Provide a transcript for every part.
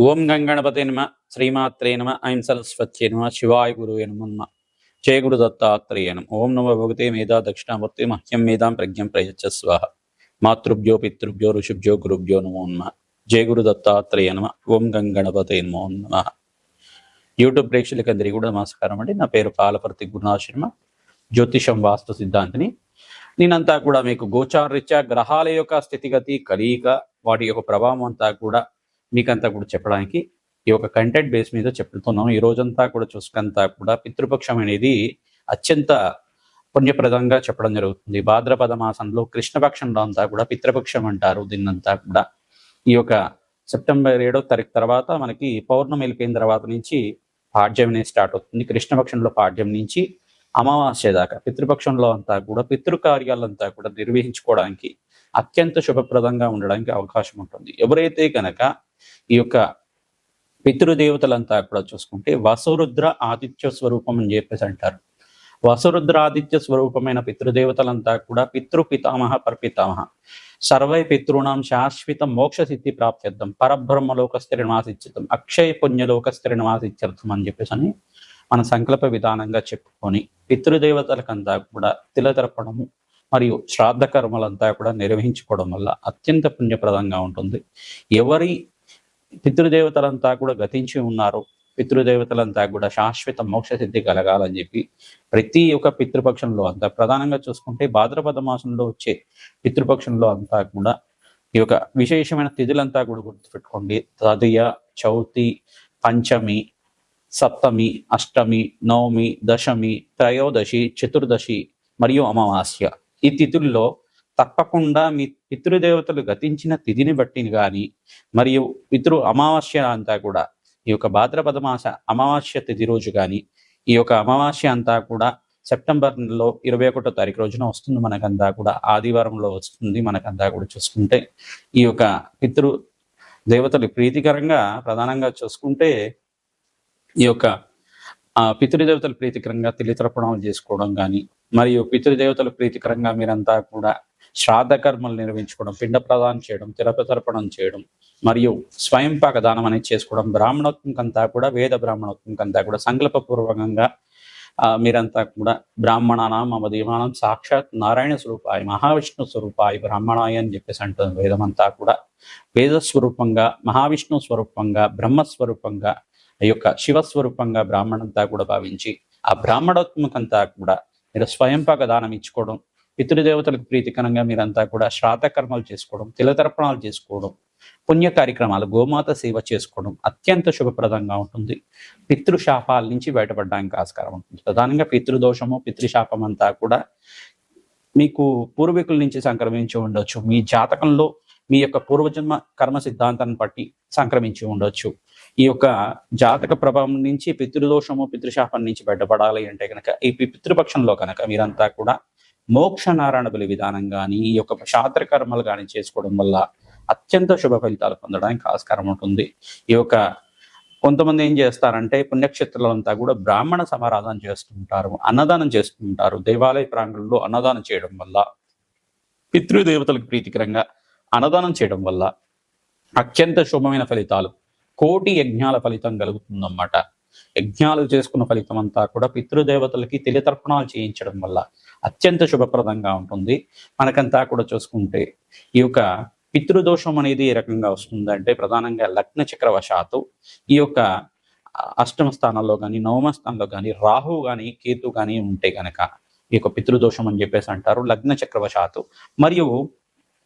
ఓం గంగణపతే నమ. శ్రీమాత్రే నమ. ఐం సరస్వత్యే నమ. శివాయ గురువే నమ. జయ గురు దత్తాత్రేయ నమ. ఓం నమో భగవతే మేధా దక్షిణామూర్తి మహ్యం మేధాం ప్రజ్ఞం ప్రయచ్చ స్వాహ. మాతృభ్యో పితృభ్యో ఋషిభ్యో గురుభ్యో నమో నమ. జయ గురు దత్తాత్రేయ నమ. ఓం గంగణపతే నమో నమ. యూట్యూబ్ ప్రేక్షకులందరికీ కూడా నమస్కారం అండి. నా పేరు పాలపర్తి గురునాథ్ శర్మ, జ్యోతిషం వాస్తు సిద్ధాంతిని. నేనంతా కూడా మీకు గోచారరీత్యా గ్రహాల యొక్క స్థితిగతి, కలయిక, వాటి యొక్క ప్రభావం అంతా కూడా మీకంతా కూడా చెప్పడానికి ఈ యొక్క కంటెంట్ బేస్ మీద చెప్తున్నాం. ఈ రోజంతా కూడా చూసుకంతా కూడా పితృపక్షం అనేది అత్యంత పుణ్యప్రదంగా చెప్పడం జరుగుతుంది. భాద్రపద మాసంలో కృష్ణపక్షంలో అంతా కూడా పితృపక్షం అంటారు. దీన్నంతా కూడా ఈ యొక్క సెప్టెంబర్ 7వ తారీఖు తర్వాత మనకి పౌర్ణమి వెళ్ళిపోయిన తర్వాత నుంచి పాడ్యం అనేది స్టార్ట్ అవుతుంది. కృష్ణపక్షంలో పాడ్యం నుంచి అమావాస్య దాకా పితృపక్షంలో అంతా కూడా పితృకార్యాలంతా కూడా నిర్వహించుకోవడానికి అత్యంత శుభప్రదంగా ఉండడానికి అవకాశం ఉంటుంది. ఎవరైతే కనుక ఈ యొక్క పితృదేవతలంతా కూడా చూసుకుంటే వసురుద్ర ఆదిత్య స్వరూపం అని చెప్పేసి అంటారు. వసురుద్ర ఆదిత్య స్వరూపమైన పితృదేవతలంతా కూడా పితృపితామహ పరపితామహ సర్వై పితృణాం శాశ్వత మోక్ష సిద్ధి ప్రాప్త్యర్థం పరబ్రహ్మలోక స్థిరనివాసిత్యర్థం అక్షయ పుణ్యలోక స్థిరనివాసిత్యర్థం అని చెప్పేసి అని మన సంకల్ప విధానంగా చెప్పుకొని పితృదేవతలకంతా కూడా తిలతర్పణము మరియు శ్రాద్ధ కర్మలంతా కూడా నిర్వహించుకోవడం వల్ల అత్యంత పుణ్యప్రదంగా ఉంటుంది. ఎవరి పితృదేవతలంతా కూడా గతించి ఉన్నారో పితృదేవతలంతా కూడా శాశ్వత మోక్ష సిద్ధి కలగాలని చెప్పి ప్రతి ఒక్క పితృపక్షంలో అంతా ప్రధానంగా చూసుకుంటే భాద్రపద మాసంలో వచ్చే పితృపక్షంలో అంతా కూడా ఈ యొక్క విశేషమైన తిథులంతా కూడా గుర్తుపెట్టుకోండి. తదియ, చౌతి, పంచమి, సప్తమి, అష్టమి, నవమి, దశమి, త్రయోదశి, చతుర్దశి మరియు అమావాస్య. ఈ తిథుల్లో తప్పకుండా మీ పితృదేవతలు గతించిన తిథిని బట్టి కానీ మరియు పితృ అమావాస్య అంతా కూడా ఈ యొక్క భాద్రపద మాస అమావాస్య తిథి రోజు కానీ ఈ యొక్క అమావాస్య అంతా కూడా సెప్టెంబర్లో 21వ తారీఖు రోజున వస్తుంది. మనకంతా కూడా ఆదివారంలో వస్తుంది. మనకంతా కూడా చూసుకుంటే ఈ యొక్క పితృ దేవతలు ప్రీతికరంగా ప్రధానంగా చూసుకుంటే ఈ యొక్క పితృదేవతలు ప్రీతికరంగా తిలితర్పణాలు చేసుకోవడం కానీ మరియు పితృదేవతలు ప్రీతికరంగా మీరంతా కూడా శ్రాద్ధ కర్మలు నిర్వహించుకోవడం, పిండ ప్రదానం చేయడం, తిరపతర్పణం చేయడం మరియు స్వయంపాక దానం అనేది చేసుకోవడం, బ్రాహ్మణోత్వంకంతా కూడా వేద బ్రాహ్మణోత్వంకంతా కూడా సంకల్పపూర్వకంగా మీరంతా కూడా బ్రాహ్మణానం మమ దీవానం సాక్షాత్ నారాయణ స్వరూపాయ మహావిష్ణు స్వరూపాయ బ్రాహ్మణాయ అని చెప్పేసి అంటుంది. వేదమంతా కూడా వేద స్వరూపంగా, మహావిష్ణు స్వరూపంగా, బ్రహ్మస్వరూపంగా, ఈ యొక్క శివస్వరూపంగా బ్రాహ్మణంతా కూడా భావించి ఆ బ్రాహ్మణోత్మకంతా కూడా మీరు స్వయంపాక దానం ఇచ్చుకోవడం, పితృదేవతలకు ప్రీతికరంగా మీరంతా కూడా శ్రాద్ధ కర్మలు చేసుకోవడం, తిలతర్పణాలు చేసుకోవడం, పుణ్య కార్యక్రమాలు, గోమాత సేవ చేసుకోవడం అత్యంత శుభప్రదంగా ఉంటుంది. పితృశాపాల నుంచి బయటపడడానికి ఆస్కారం ఉంటుంది. ప్రధానంగా పితృదోషము, పితృశాపం అంతా కూడా మీకు పూర్వీకుల నుంచి సంక్రమించి ఉండొచ్చు. మీ జాతకంలో మీ యొక్క పూర్వజన్మ కర్మ సిద్ధాంతాన్ని బట్టి సంక్రమించి ఉండొచ్చు. ఈ యొక్క జాతక ప్రభావం నుంచి పితృదోషము, పితృశాపం నుంచి బయటపడాలి అంటే కనుక ఈ పితృపక్షంలో కనుక మీరంతా కూడా మోక్ష నారాయణ బలి విధానం కానీ ఈ యొక్క శాస్త్ర కర్మలు కానీ చేసుకోవడం వల్ల అత్యంత శుభ ఫలితాలు పొందడానికి ఆస్కారం ఉంటుంది. ఈ యొక్క కొంతమంది ఏం చేస్తారంటే పుణ్యక్షేత్రాలంతా కూడా బ్రాహ్మణ సమారాధన చేస్తుంటారు, అన్నదానం చేస్తుంటారు. దేవాలయ ప్రాంగణంలో అన్నదానం చేయడం వల్ల, పితృదేవతలకు ప్రీతికరంగా అన్నదానం చేయడం వల్ల అత్యంత శుభమైన ఫలితాలు, కోటి యజ్ఞాల ఫలితం కలుగుతుందన్నమాట. యజ్ఞాలు చేసుకున్న ఫలితం అంతా కూడా పితృదేవతలకి తెలితర్పణాలు చేయించడం వల్ల అత్యంత శుభప్రదంగా ఉంటుంది. మనకంతా కూడా చూసుకుంటే ఈ యొక్క పితృదోషం అనేది ఏ రకంగా వస్తుందంటే ప్రధానంగా లగ్న చక్రవశాత్తు ఈ యొక్క అష్టమ స్థానంలో కానీ నవమ స్థానంలో కానీ రాహు కానీ కేతు కానీ ఉంటే కనుక ఈ యొక్క పితృదోషం అని చెప్పేసి అంటారు. లగ్న చక్రవశాత్తు మరియు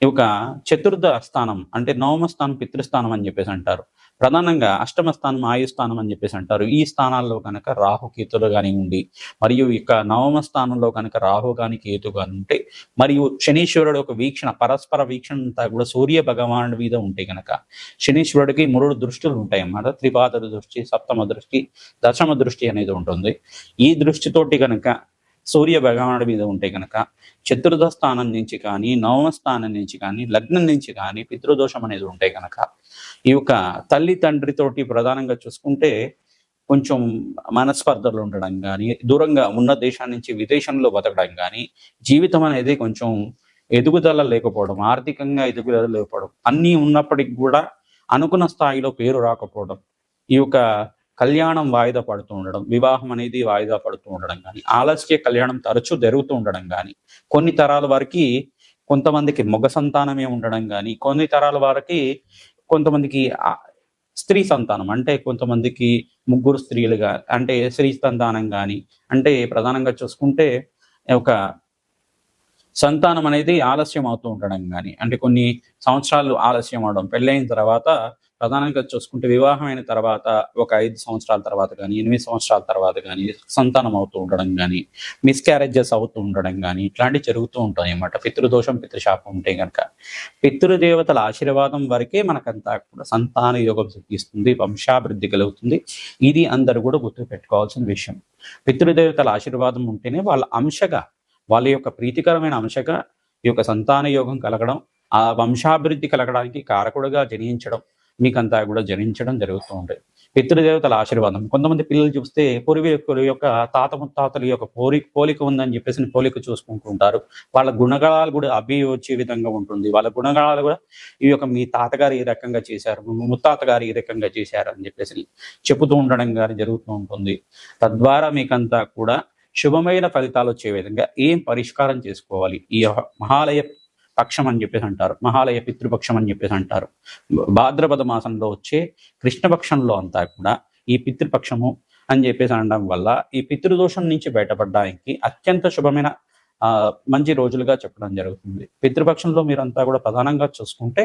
ఈ యొక్క చతుర్థ స్థానం అంటే నవమ స్థానం పితృస్థానం అని చెప్పేసి అంటారు. ప్రధానంగా అష్టమ స్థానం ఆయుస్థానం అని చెప్పేసి అంటారు. ఈ స్థానాల్లో కనుక రాహు కేతులు కానీ ఉండి మరియు ఇక నవమ స్థానంలో కనుక రాహు కానీ కేతు కానీ ఉంటే మరియు శనీశ్వరుడు ఒక వీక్షణ, పరస్పర వీక్షణ అంతా కూడా సూర్య భగవానుడి మీద ఉంటే కనుక శనీశ్వరుడికి 3 దృష్టిలు ఉంటాయి అన్నమాట. త్రిపాద దృష్టి, సప్తమ దృష్టి, దశమ దృష్టి అనేది ఉంటుంది. ఈ దృష్టితోటి కనుక సూర్య భగవానుడి మీద ఉంటే కనుక చతుర్థ స్థానం నుంచి కానీ నవమ స్థానం నుంచి కానీ లగ్నం నుంచి కానీ పితృదోషం అనేది ఉంటే కనుక ఈ యొక్క తల్లి తండ్రితోటి ప్రధానంగా చూసుకుంటే కొంచెం మనస్పర్ధలు ఉండడం కానీ, దూరంగా ఉన్న దేశాన్ని నుంచి విదేశంలో బతకడం కానీ, జీవితం అనేది కొంచెం ఎదుగుదల లేకపోవడం, ఆర్థికంగా ఎదుగుదల లేకపోవడం అన్నీ ఉన్నప్పటికి కూడా అనుకున్న స్థాయిలో పేరు రాకపోవడం, ఈ యొక్క కళ్యాణం వాయిదా పడుతూ ఉండడం, వివాహం అనేది వాయిదా పడుతూ ఉండడం కానీ, ఆలస్య కళ్యాణం తరచూ జరుగుతూ ఉండడం కానీ, కొన్ని తరాల వారికి కొంతమందికి మగ సంతానమే ఉండడం కానీ, కొన్ని తరాల వారికి కొంతమందికి స్త్రీ సంతానం అంటే కొంతమందికి ముగ్గురు స్త్రీలుగా అంటే స్త్రీ సంతానం కానీ, అంటే ప్రధానంగా చూసుకుంటే ఒక సంతానం అనేది ఆలస్యం అవుతూ ఉండడం కానీ, అంటే కొన్ని సంవత్సరాలు ఆలస్యం అవడం, పెళ్ళైన తర్వాత ప్రధానంగా చూసుకుంటే వివాహమైన తర్వాత ఒక 5 సంవత్సరాల తర్వాత కానీ, 8 సంవత్సరాల తర్వాత కానీ సంతానం అవుతూ ఉండడం కానీ, మిస్‌క్యారేజెస్ అవుతూ ఉండడం కానీ, ఇట్లాంటివి జరుగుతూ ఉంటాయి అన్నమాట. పితృదోషం, పితృశాపం ఉంటే గనక. పితృదేవతల ఆశీర్వాదం వరకే మనకంతా కూడా సంతాన యోగం సిద్ధిస్తుంది, వంశాభివృద్ధి కలుగుతుంది. ఇది అందరూ కూడా గుర్తుపెట్టుకోవాల్సిన విషయం. పితృదేవతల ఆశీర్వాదం ఉంటేనే వాళ్ళ అంశగా, వాళ్ళ యొక్క ప్రీతికరమైన అంశగా ఈ యొక్క సంతాన యోగం కలగడం, ఆ వంశాభివృద్ధి కలగడానికి కారకుడుగా జనించడం, మీకంతా కూడా జనించడం జరుగుతూ ఉంటాయి. పితృదేవతల ఆశీర్వాదం. కొంతమంది పిల్లలు చూస్తే పూర్వీకుల యొక్క తాత ముత్తాతల యొక్క పోలిక ఉందని చెప్పేసి పోలిక చూసుకుంటూ ఉంటారు. వాళ్ళ గుణగణాలు కూడా అవి వచ్చే విధంగా ఉంటుంది. వాళ్ళ గుణగణాలు కూడా ఈ యొక్క మీ తాతగారు ఈ రకంగా చేశారు, ముత్తాత గారు ఈ రకంగా చేశారు అని చెప్పేసి చెబుతూ ఉండడం కానీ జరుగుతూ ఉంటుంది. తద్వారా మీకంతా కూడా శుభమైన ఫలితాలు వచ్చే విధంగా ఏం పరిష్కారం చేసుకోవాలి, ఈ మహాలయ పక్షం అని చెప్పేసి అంటారు, మహాలయ పితృపక్షం అని చెప్పేసి అంటారు. భాద్రపద మాసంలో వచ్చే కృష్ణపక్షంలో అంతా కూడా ఈ పితృపక్షము అని చెప్పేసి అనడం వల్ల ఈ పితృదోషం నుంచి బయటపడడానికి అత్యంత శుభమైన మంచి రోజులుగా చెప్పడం జరుగుతుంది. పితృపక్షంలో మీరంతా కూడా ప్రధానంగా చూసుకుంటే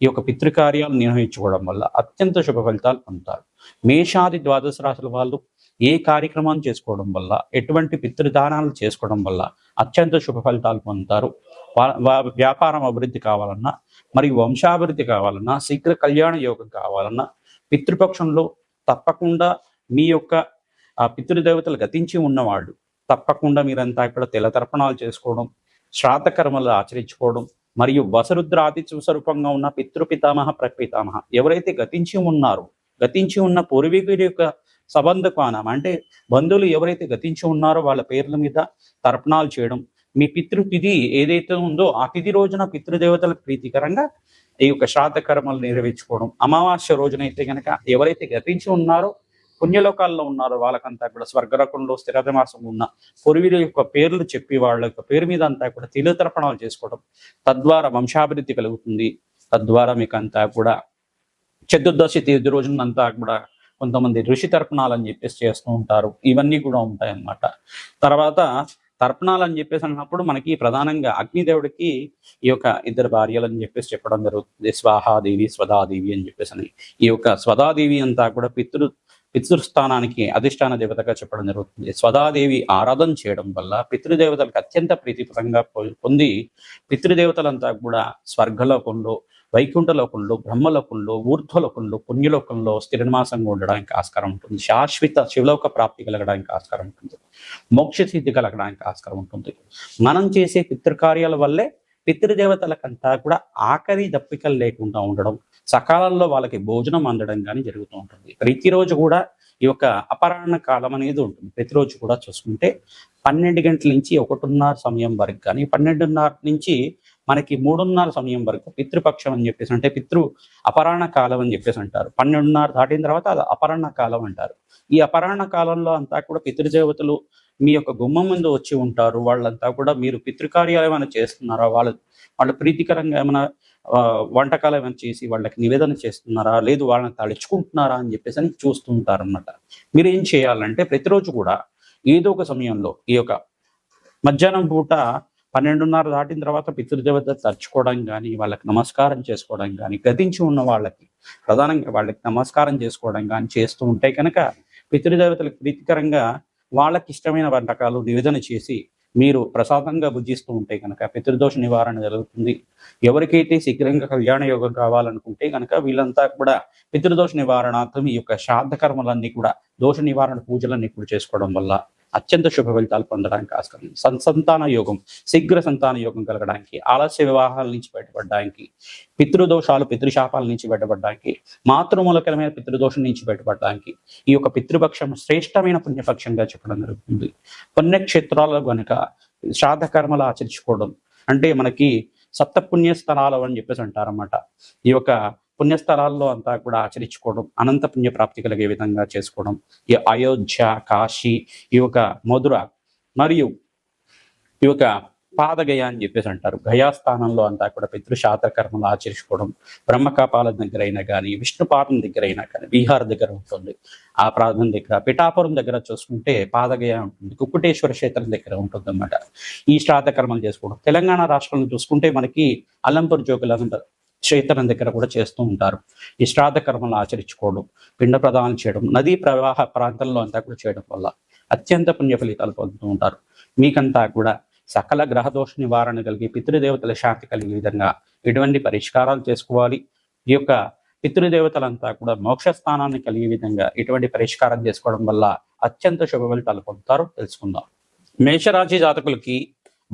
ఈ యొక్క పితృకార్యాలు నిర్వహించుకోవడం వల్ల అత్యంత శుభ ఫలితాలు పొందుతారు. మేషాది ద్వాదశ రాశుల వాళ్ళు ఏ కార్యక్రమాన్ని చేసుకోవడం వల్ల, ఎటువంటి పితృదానాలు చేసుకోవడం వల్ల అత్యంత శుభ ఫలితాలు పొందుతారు. వ్యాపారం అభివృద్ధి కావాలన్నా, మరియు వంశాభివృద్ధి కావాలన్నా, శీఘ్ర కళ్యాణ యోగం కావాలన్నా పితృపక్షంలో తప్పకుండా మీ యొక్క పితృదేవతలు గతించి ఉన్నవాళ్ళు తప్పకుండా మీరంతా ఇక్కడ తెల్లతర్పణాలు చేసుకోవడం, శ్రాద్ధ కర్మలు ఆచరించుకోవడం, మరియు వసరుద్రాది స్వరూపంగా ఉన్న పితృపితామహ ప్రపితామహ ఎవరైతే గతించి ఉన్నారో, గతించి ఉన్న పూర్వీకుడి యొక్క సంబంధపానం అంటే బంధువులు ఎవరైతే గతించి ఉన్నారో వాళ్ళ పేర్ల మీద తర్పణాలు చేయడం, మీ పితృతిథి ఏదైతే ఉందో ఆ తిథి రోజున పితృదేవతలకు ప్రీతికరంగా ఈ యొక్క శ్రాద్ధ కర్మలు నెరవేర్చుకోవడం, అమావాస్య రోజునైతే కనుక ఎవరైతే గతించి ఉన్నారో పుణ్యలోకాల్లో ఉన్నారో వాళ్ళకంతా కూడా స్వర్గరకంలో స్థిరనివాసం ఉన్న పూర్వీకుల యొక్క పేర్లు చెప్పి వాళ్ళ యొక్క పేరు మీద అంతా కూడా తిలతర్పణాలు చేసుకోవడం, తద్వారా వంశాభివృద్ధి కలుగుతుంది. తద్వారా మీకు అంతా కూడా చతుర్దశి తేదీ రోజునంతా కూడా కొంతమంది ఋషి తర్పణాలు అని చెప్పేసి చేస్తూ ఉంటారు. ఇవన్నీ కూడా ఉంటాయి అన్నమాట. తర్వాత తర్పణాలు అని చెప్పేసి అన్నప్పుడు మనకి ప్రధానంగా అగ్నిదేవుడికి ఈ యొక్క ఇద్దరు భార్యలు అని చెప్పేసి చెప్పడం జరుగుతుంది. స్వాహాదేవి, స్వదాదేవి అని చెప్పేసి ఈ యొక్క స్వదాదేవి అంతా కూడా పితృస్థానానికి అధిష్టాన దేవతగా చెప్పడం జరుగుతుంది. స్వదాదేవి ఆరాధన చేయడం వల్ల పితృదేవతలకు అత్యంత ప్రీతిపరంగా పొంది పితృదేవతలంతా కూడా స్వర్గలోకంలో, వైకుంఠలోకంలో, బ్రహ్మలోకంలో, ఊర్ధ్వలోకంలో, పుణ్యలోకంలో స్థిరనివాసంగా ఉండడానికి ఆస్కారం ఉంటుంది. శాశ్వత శివలోక ప్రాప్తి కలగడానికి ఆస్కారం ఉంటుంది. మోక్ష సిద్ధి కలగడానికి ఆస్కారం ఉంటుంది. మనం చేసే పితృకార్యాల వల్లే పితృదేవతలకంతా కూడా ఆఖరి దప్పికలు లేకుండా ఉండడం, సకాలంలో వాళ్ళకి భోజనం అందడం కానీ జరుగుతూ ఉంటుంది. ప్రతిరోజు కూడా ఈ యొక్క అపరాహ్న కాలం అనేది ఉంటుంది. ప్రతిరోజు కూడా చూసుకుంటే 12 గంటల నుంచి 1:30 సమయం వరకు కానీ, 12:30 నుంచి మనకి 3:30 సమయం వరకు పితృపక్షం అని చెప్పేసి, అంటే అపరాహ్న కాలం అని చెప్పేసి అంటారు. 12:30 దాటిన తర్వాత అది అపరాహ్న కాలం అంటారు. ఈ అపరాహ్న కాలంలో అంతా కూడా పితృదేవతలు మీ యొక్క గుమ్మం ముందు వచ్చి ఉంటారు. వాళ్ళంతా కూడా మీరు పితృకార్యాలు ఏమైనా చేస్తున్నారా, వాళ్ళ ప్రీతికరంగా ఏమైనా వంటకాలు ఏమైనా చేసి వాళ్ళకి నివేదన చేస్తున్నారా, లేదు వాళ్ళని తలుచుకుంటున్నారా అని చెప్పేసి అని చూస్తూ ఉంటారన్నమాట. మీరు ఏం చేయాలంటే ప్రతిరోజు కూడా ఏదో ఒక సమయంలో ఈ యొక్క మధ్యాహ్నం పూట 12:30 దాటిన తర్వాత పితృదేవత తలుచుకోవడం కానీ, వాళ్ళకి నమస్కారం చేసుకోవడం కానీ, గతించి ఉన్న వాళ్ళకి ప్రధానంగా వాళ్ళకి నమస్కారం చేసుకోవడం కానీ చేస్తూ ఉంటే కనుక పితృదేవతలకు ప్రీతికరంగా వాళ్ళకి ఇష్టమైన వంటకాలు నివేదన చేసి మీరు ప్రసాదంగా భుజిస్తూ ఉంటే కనుక పితృదోష నివారణ జరుగుతుంది. ఎవరికైతే శీఘ్రంగా కళ్యాణ యోగం కావాలనుకుంటే కనుక వీళ్ళంతా కూడా పితృదోష నివారణార్థం ఈ యొక్క శ్రాద్ధ కర్మలన్నీ కూడా, దోష నివారణ పూజలన్నీ కూడా చేసుకోవడం వల్ల అత్యంత శుభ ఫలితాలు పొందడానికి ఆస్కారం. సంతాన యోగం, శీఘ్ర సంతాన యోగం కలగడానికి, ఆలస్య వివాహాల నుంచి బయటపడడానికి, పితృదోషాలు, పితృశాపాల నుంచి బయటపడడానికి, మాతృమూలకరమైన పితృదోషం నుంచి బయటపడడానికి ఈ యొక్క పితృపక్షం శ్రేష్టమైన పుణ్యపక్షంగా చెప్పడం జరుగుతుంది. పుణ్యక్షేత్రాల్లో కనుక శ్రాద్ధ కర్మలు ఆచరించుకోవడం అంటే మనకి సప్తపుణ్య స్థలాలు అని చెప్పేసి అంటారన్నమాట. ఈ యొక్క పుణ్యస్థలాల్లో అంతా కూడా ఆచరించుకోవడం, అనంత పుణ్యప్రాప్తి కలిగే విధంగా చేసుకోవడం. ఈ అయోధ్య, కాశీ, ఈ యొక్క మధుర మరియు ఈ యొక్క పాదగయ అని చెప్పేసి అంటారు. గయాస్థానంలో అంతా కూడా పితృశాస్త్ర కర్మలు ఆచరించుకోవడం. బ్రహ్మకపాల దగ్గర అయినా కానీ, విష్ణుపాదం దగ్గర అయినా కానీ, బీహార్ దగ్గర ఉంటుంది. ఆ ప్రాంతం దగ్గర పిఠాపురం దగ్గర చూసుకుంటే పాదగయ ఉంటుంది. కుక్కుటేశ్వర క్షేత్రం దగ్గర ఉంటుంది అన్నమాట. ఈ శ్రాద్ధ కర్మలు చేసుకోవడం. తెలంగాణ రాష్ట్రంలో చూసుకుంటే మనకి అల్లంపూర్ జోగులంత క్షేత్రం దగ్గర కూడా చేస్తూ ఉంటారు. ఈ శ్రాద్ధ కర్మలు ఆచరించుకోవడం, పిండ ప్రదానం చేయడం, నదీ ప్రవాహ ప్రాంతంలో అంతా కూడా చేయడం వల్ల అత్యంత పుణ్య ఫలితాలు పొందుతూ ఉంటారు. మీకంతా కూడా సకల గ్రహదోష నివారణ కలిగి, పితృదేవతల శాంతి కలిగే విధంగా ఎటువంటి పరిష్కారాలు చేసుకోవాలి, ఈ యొక్క పితృదేవతలంతా కూడా మోక్ష స్థానాన్ని కలిగే విధంగా ఎటువంటి పరిష్కారం చేసుకోవడం వల్ల అత్యంత శుభ ఫలితాలు పొందుతారో తెలుసుకుందాం. మేషరాశి జాతకులకి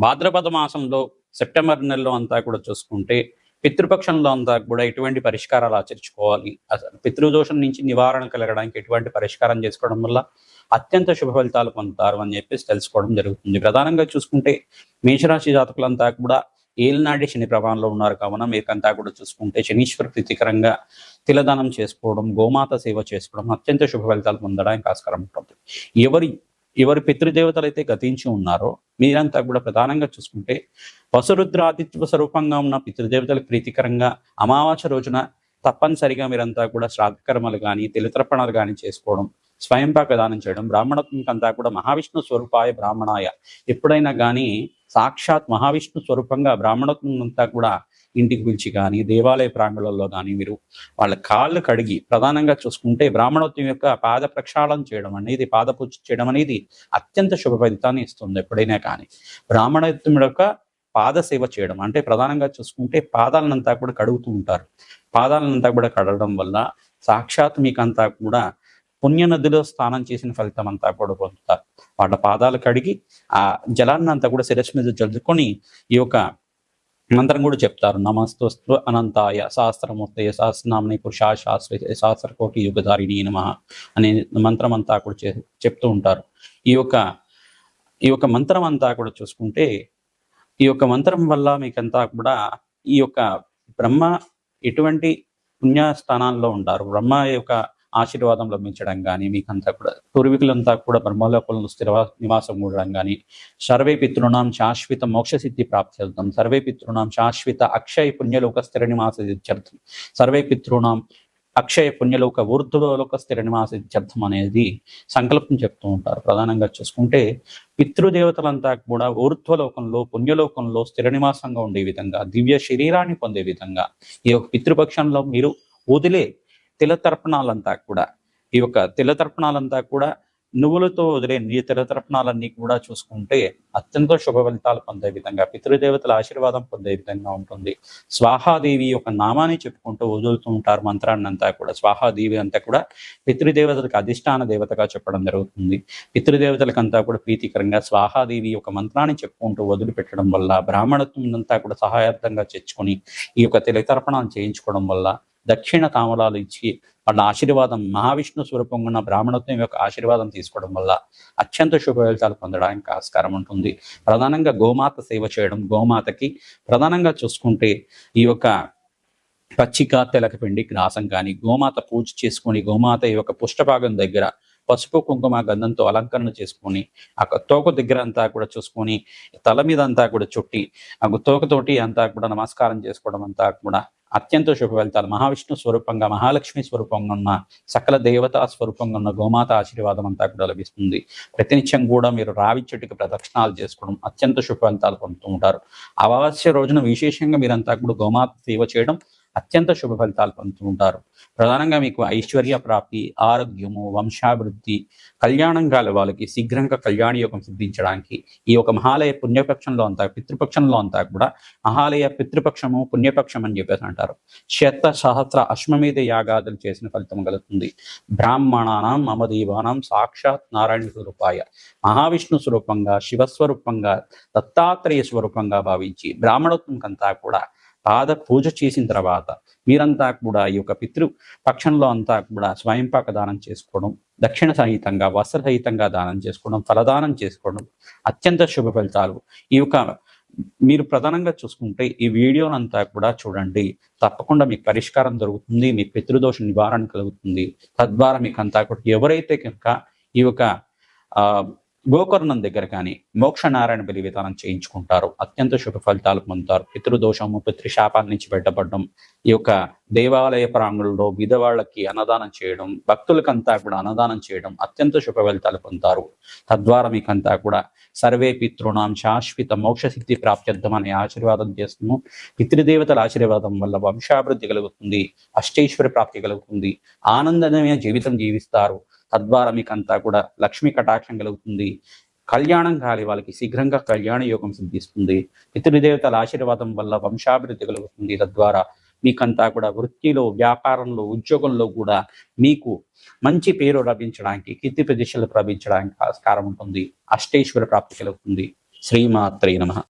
భాద్రపద మాసంలో సెప్టెంబర్ నెలలో అంతా కూడా చూసుకుంటే పితృపక్షంలో అంతా కూడా ఎటువంటి పరిష్కారాలు ఆచరించుకోవాలి, అసలు పితృదోషం నుంచి నివారణ కలగడానికి ఎటువంటి పరిష్కారం చేసుకోవడం వల్ల అత్యంత శుభ ఫలితాలు పొందుతారు అని చెప్పేసి తెలుసుకోవడం జరుగుతుంది. ప్రధానంగా చూసుకుంటే మేషరాశి జాతకులంతా కూడా ఏలినాటి శని ప్రభావంలో ఉన్నారు కావున మీకంతా కూడా చూసుకుంటే శనీశ్వర ప్రీతికరంగా తిలదానం చేసుకోవడం, గోమాత సేవ చేసుకోవడం అత్యంత శుభ ఫలితాలు పొందడానికి ఆస్కారం ఉంటుంది. ఎవరి పితృదేవతలు అయితే గతించి ఉన్నారో మీరంతా కూడా ప్రధానంగా చూసుకుంటే వసురుద్రాదిత్య స్వరూపంగా ఉన్న పితృదేవతలకు ప్రీతికరంగా అమావాస్య రోజున తప్పనిసరిగా మీరంతా కూడా శ్రాద్ధకర్మలు కానీ, తిలతర్పణలు కానీ చేసుకోవడం, స్వయంపాక దానం చేయడం. బ్రాహ్మణత్వంకంతా కూడా మహావిష్ణు స్వరూపాయ బ్రాహ్మణాయ, ఎప్పుడైనా కానీ సాక్షాత్ మహావిష్ణు స్వరూపంగా బ్రాహ్మణత్వం అంతా కూడా ఇంటికి పిలిచి కానీ, దేవాలయ ప్రాంగణంలో కానీ మీరు వాళ్ళ కాళ్ళు కడిగి, ప్రధానంగా చూసుకుంటే బ్రాహ్మణత్వం యొక్క పాద ప్రక్షాళన చేయడం అనేది, పాద పూజ చేయడం అనేది అత్యంత శుభ ఫలితాన్ని ఇస్తుంది. ఎప్పుడైనా కానీ బ్రాహ్మణత్వం యొక్క పాద సేవ చేయడం అంటే ప్రధానంగా చూసుకుంటే పాదాలనంతా కూడా కడుగుతూ ఉంటారు. పాదాలనంతా కూడా కడగడం వల్ల సాక్షాత్ మీకంతా కూడా పుణ్య నదిలో స్నానం చేసిన ఫలితం అంతా కూడా పొందుతారు. వాళ్ళ పాదాలు కడిగి ఆ జలాన్ని అంతా కూడా శిరస్సు మీద జల్లుకొని ఈ యొక్క మంత్రం కూడా చెప్తారు. నమస్తోస్తు అనంతాయ సహస్రమూర్తయ సహస్రనామని పురుషా శాశ్వత సహస్రకోటి యుగధారిణి నమః అనే మంత్రం అంతా కూడా చెప్తూ ఉంటారు. ఈ యొక్క మంత్రం అంతా కూడా చూసుకుంటే ఈ యొక్క మంత్రం వల్ల మీకంతా కూడా ఈ యొక్క బ్రహ్మ ఎటువంటి పుణ్యస్థానాల్లో ఉంటారు, బ్రహ్మ యొక్క ఆశీర్వాదం లభించడం కానీ, మీకంతా కూడా పూర్వీకులంతా కూడా బ్రహ్మలోకంలో స్థిర నివాసం ఉండడం కానీ, సర్వే పితృణాం శాశ్వత మోక్ష సిద్ధి ప్రాప్త్యర్థం, సర్వే పితృణాం శాశ్వత అక్షయ పుణ్యలోక స్థిర నివాస సిద్ధ్యర్థం, సర్వే పితృణాం అక్షయ పుణ్యలోక ఊర్ధ్వలోక స్థిర నివాస సిద్ధ్యర్థం అనేది సంకల్పం చెప్తూ ఉంటారు. ప్రధానంగా చూసుకుంటే పితృదేవతలంతా కూడా ఊర్ధ్వలోకంలో పుణ్యలోకంలో స్థిర నివాసంగా ఉండే విధంగా, దివ్య శరీరాన్ని పొందే విధంగా ఈ యొక్క పితృపక్షంలో మీరు వదిలే తిలతర్పణాలంతా కూడా, ఈ యొక్క తిలతర్పణాలంతా కూడా నువ్వులతో వదిలే నీ తిలతర్పణాలన్నీ కూడా చూసుకుంటే అత్యంత శుభ ఫలితాలు పొందే విధంగా, పితృదేవతల ఆశీర్వాదం పొందే విధంగా ఉంటుంది. స్వాహాదేవి యొక్క నామాన్ని చెప్పుకుంటూ వదులుతూ ఉంటారు మంత్రాన్ని అంతా కూడా. స్వాహాదేవి అంతా కూడా పితృదేవతలకు అధిష్టాన దేవతగా చెప్పడం జరుగుతుంది. పితృదేవతలకంతా కూడా ప్రీతికరంగా స్వాహాదేవి యొక్క మంత్రాన్ని చెప్పుకుంటూ వదిలిపెట్టడం వల్ల, బ్రాహ్మణత్వం అంతా కూడా సహాయార్థంగా తెచ్చుకొని ఈ యొక్క తిలతర్పణాలు చేయించుకోవడం వల్ల, దక్షిణ తామలాలు ఇచ్చి వాళ్ళ ఆశీర్వాదం, మహావిష్ణు స్వరూపంగా ఉన్న బ్రాహ్మణత్వం యొక్క ఆశీర్వాదం తీసుకోవడం వల్ల అత్యంత శుభ ఫలితాలు పొందడానికి ఆస్కారం ఉంటుంది. ప్రధానంగా గోమాత సేవ చేయడం, గోమాతకి ప్రధానంగా చూసుకుంటే ఈ యొక్క పచ్చిక తెలకపిండి గ్రాసం కానీ, గోమాత పూజ చేసుకొని గోమాత యొక్క పుష్టభాగం దగ్గర పసుపు కుంకుమ గంధంతో అలంకరణ చేసుకొని, ఆ తోక దగ్గర అంతా కూడా చూసుకొని, తల మీద అంతా కూడా చుట్టి ఆ తోకతోటి అంతా కూడా నమస్కారం చేసుకోవడం అంతా కూడా అత్యంత శుభ ఫలితాలు. మహావిష్ణు స్వరూపంగా, మహాలక్ష్మి స్వరూపంగా ఉన్న, సకల దేవతా స్వరూపంగా ఉన్న గోమాత ఆశీర్వాదం అంతా కూడా లభిస్తుంది. ప్రతినిత్యం కూడా మీరు రావి చెట్టుకి ప్రదక్షిణాలు చేసుకోవడం అత్యంత శుభ ఫలితాలు పొందుతూ ఉంటారు. అమావాస్య రోజున విశేషంగా మీరంతా కూడా గోమాత సేవ చేయడం అత్యంత శుభ ఫలితాలు పొందుతూ ఉంటారు. ప్రధానంగా మీకు ఐశ్వర్య ప్రాప్తి, ఆరోగ్యము, వంశాభివృద్ధి, కళ్యాణం కాల వాళ్ళకి శీఘ్రంగా కళ్యాణ యోగం సిద్ధించడానికి ఈ యొక్క మహాలయ పుణ్యపక్షంలో అంతా, పితృపక్షంలో అంతా కూడా మహాలయ పితృపక్షము పుణ్యపక్షం అని చెప్పేసి అంటారు. సహస్ర అశ్వమేధ యాగాదులు చేసిన ఫలితం కలుగుతుంది. బ్రాహ్మణానం మమదేవానం సాక్షాత్ నారాయణ స్వరూపాయ, మహావిష్ణు స్వరూపంగా, శివస్వరూపంగా, దత్తాత్రేయ స్వరూపంగా భావించి బ్రాహ్మణోత్వంకంతా కూడా పాద పూజ చేసిన తర్వాత మీరంతా కూడా ఈ యొక్క పితృపక్షంలో అంతా కూడా స్వయంపాక దానం చేసుకోవడం, దక్షిణ సహితంగా వస్త్ర సహితంగా దానం చేసుకోవడం, ఫలదానం చేసుకోవడం అత్యంత శుభ ఫలితాలు. ఈ యొక్క మీరు ప్రధానంగా చూసుకుంటే ఈ వీడియోనంతా కూడా చూడండి. తప్పకుండా మీకు పరిష్కారం దొరుకుతుంది. మీ పితృదోష నివారణ కలుగుతుంది. తద్వారా మీకంతా కూడా ఎవరైతే కనుక ఈ యొక్క గోకర్ణం దగ్గర కానీ మోక్షనారాయణ బలి విధానం చేయించుకుంటారో అత్యంత శుభ ఫలితాలు పొందుతారు. పితృదోషము, పితృశాపాల నుంచి బయటపడడం, ఈ యొక్క దేవాలయ ప్రాంగణంలో విధవాళ్ళకి అన్నదానం చేయడం, భక్తులకంతా కూడా అన్నదానం చేయడం అత్యంత శుభ ఫలితాలు పొందుతారు. తద్వారా మీకంతా కూడా సర్వే పితృణాం శాశ్వత మోక్షసిద్ధి ప్రాప్త్యర్థం అనే ఆశీర్వాదం చేస్తున్నాము. పితృదేవతల ఆశీర్వాదం వల్ల వంశాభివృద్ధి కలుగుతుంది, అష్టైశ్వర్య ప్రాప్తి కలుగుతుంది, ఆనందమైన జీవితం జీవిస్తారు. తద్వారా మీకంతా కూడా లక్ష్మీ కటాక్షం కలుగుతుంది. కళ్యాణం కాని వాళ్ళకి శీఘ్రంగా కళ్యాణ యోగం సిద్ధిస్తుంది. పితృదేవతల ఆశీర్వాదం వల్ల వంశాభివృద్ధి కలుగుతుంది. తద్వారా మీకంతా కూడా వృత్తిలో, వ్యాపారంలో, ఉద్యోగంలో కూడా మీకు మంచి పేరు లభించడానికి, కీర్తి ప్రతిష్టలు లభించడానికి ఆస్కారం ఉంటుంది. అష్టైశ్వర్య ప్రాప్తి కలుగుతుంది. శ్రీమాత్రే నమః.